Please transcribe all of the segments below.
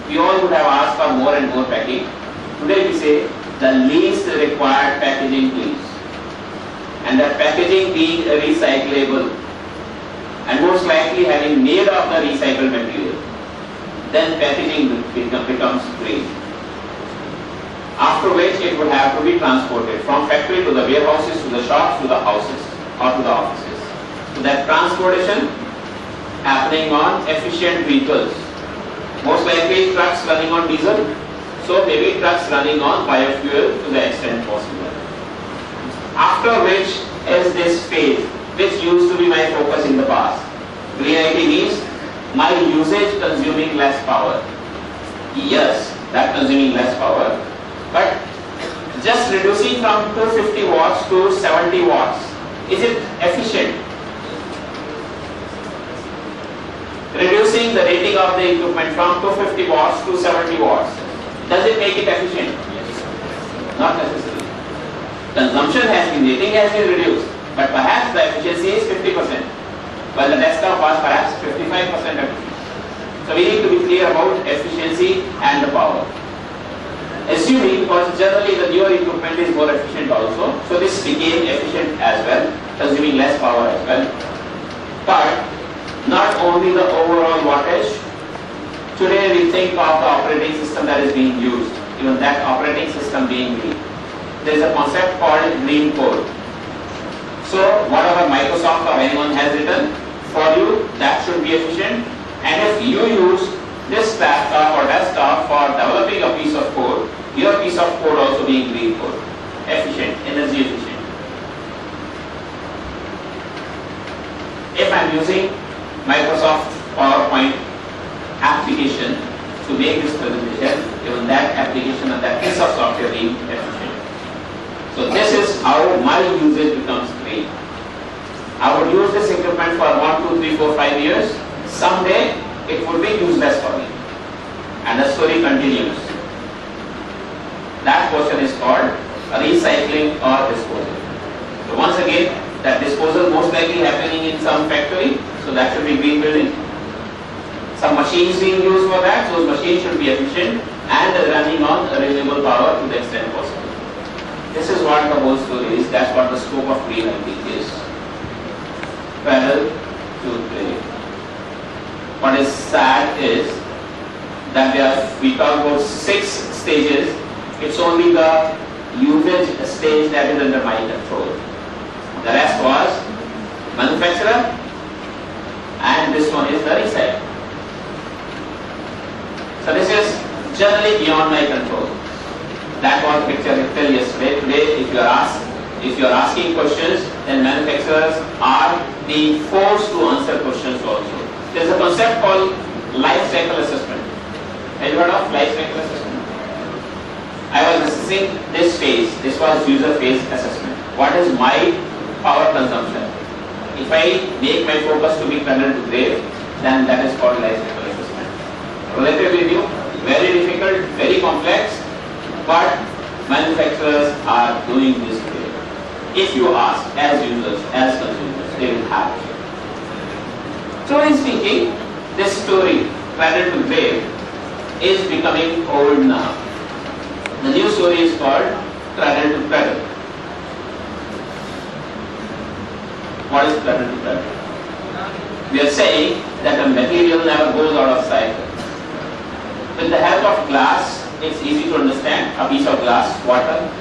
we all would have asked for more and more packing. Today we say the least required packaging please. And that packaging being recyclable and most likely having made of the recycled material, then packaging becomes green. After which it would have to be transported from factory to the warehouses, to the shops, to the houses or to the offices. So that transportation happening on efficient vehicles. Most likely trucks running on diesel, so maybe trucks running on biofuel to the extent possible. After which is this phase, which used to be my focus in the past. Greenity means my usage consuming less power. Yes, that consuming less power, but just reducing from 250 watts to 70 watts, is it efficient? Reducing the rating of the equipment from 250 watts to 70 watts, does it make it efficient? Not necessarily. Consumption has been, rating has been reduced, but perhaps the efficiency is 50%, while the desktop was perhaps 55% efficient. So we need to be clear about efficiency and the power. Assuming, because generally the newer equipment is more efficient also, so this became efficient as well, consuming less power as well. But not only the overall wattage, today we think of the operating system that is being used, even that operating system being green. There is a concept called green code. So whatever Microsoft or anyone has written for you, that should be efficient. And if you use this laptop or desktop for developing a piece of code, your piece of code also being green code, efficient, energy efficient. If I am using Microsoft PowerPoint application to make this presentation, even that application and that piece of software being efficient. So this is how my usage becomes green. I would use this equipment for 1, 2, 3, 4, 5 years. Someday it would be useless for me. And the story continues. That portion is called recycling or disposal. So once again, that disposal most likely happening in some factory, so that should be green building. Some machines being used for that, those machines should be efficient and running on renewable power to the extent possible. This is what the whole story is, that's what the scope of green writing is. Parallel to green. What is sad is that we talk about 6 stages. It's only the usage stage that is under my control. The rest was manufacturer, and this one is the recycle. So this is generally beyond my control. That was the picture till yesterday. Today, if you are asking questions, then manufacturers are being forced to answer questions also. There is a concept called life cycle assessment. Have you heard of life cycle assessment? I was assessing this phase. This was user phase assessment. What is my power consumption? If I make my focus to be cradle to grave, then that is called life cycle assessment. Relative review, very difficult, very complex, but manufacturers are doing this today. If you ask as users, as consumers, they will have it. Truly speaking, this story, cradle to grave, is becoming old now. The new story is called cradle to cradle. What is cradle to cradle? We are saying that a material never goes out of cycle. With the help of glass, it's easy to understand. A piece of glass, water,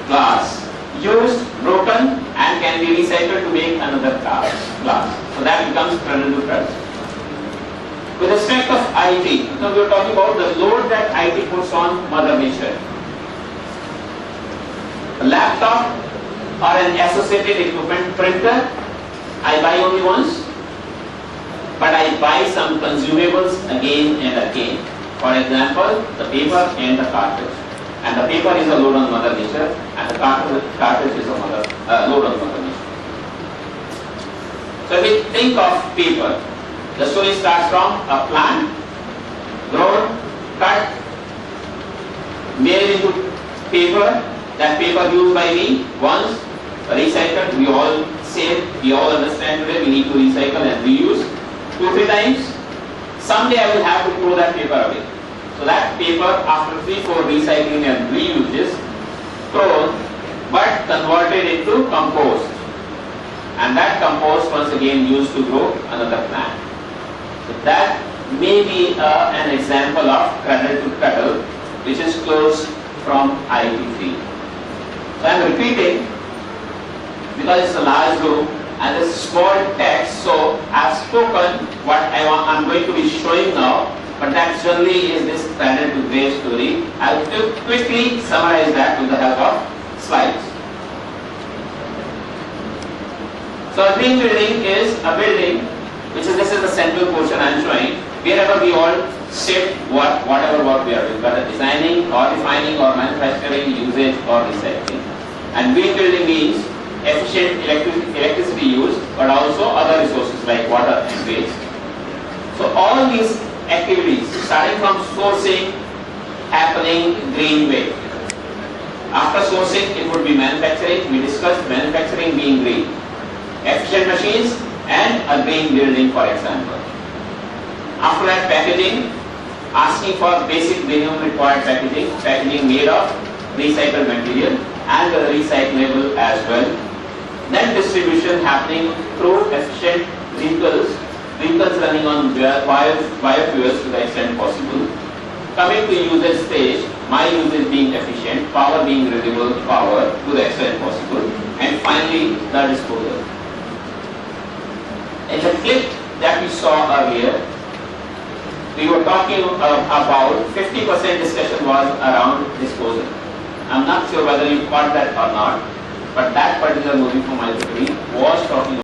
glass, used, broken, and can be recycled to make another glass. So that becomes cradle to cradle. With respect of IT, now we are talking about the load that IT puts on Mother Nature. A laptop or an associated equipment, printer, I buy only once, but I buy some consumables again and again. For example, the paper and the cartridge. And the paper is a load on Mother Nature, and the cartridge is a load on Mother Nature. So if we think of paper, the story starts from a plant, grown, cut, made into paper. That paper used by me once, recycled. We all say, we all understand today we need to recycle and reuse 2-3 times. someday I will have to throw that paper away. So that paper, after 3-4 recycling and reuses, thrown but converted into compost, and that compost once again used to grow another plant. So that may be an example of cradle to cradle, which is closed from IEEE 3. So I am repeating because it's a large room and this small text, so I have spoken what I'm going to be showing now, but that generally is this cradle to grave story. I will quickly summarize that with the help of slides. So a green building is a building which is, this is the central portion I am showing, wherever we all shift whatever work we are doing, whether designing or refining or manufacturing, usage or recycling. And green building means efficient electricity use, but also other resources like water and waste. So all these activities, starting from sourcing, happening green way. After sourcing, it would be manufacturing. We discussed manufacturing being green. Efficient machines and a green building, for example. After that, packaging, asking for basic minimum required packaging made of recycled material and recyclable as well. Then distribution happening through efficient vehicles running on biofuels to the extent possible. Coming to usage stage, my usage being efficient, power being renewable power to the extent possible, and finally the disposal. In the clip that we saw earlier, we were talking about 50% discussion was around disposal. I'm not sure whether you caught that or not, but that particular movie from IEEE was talking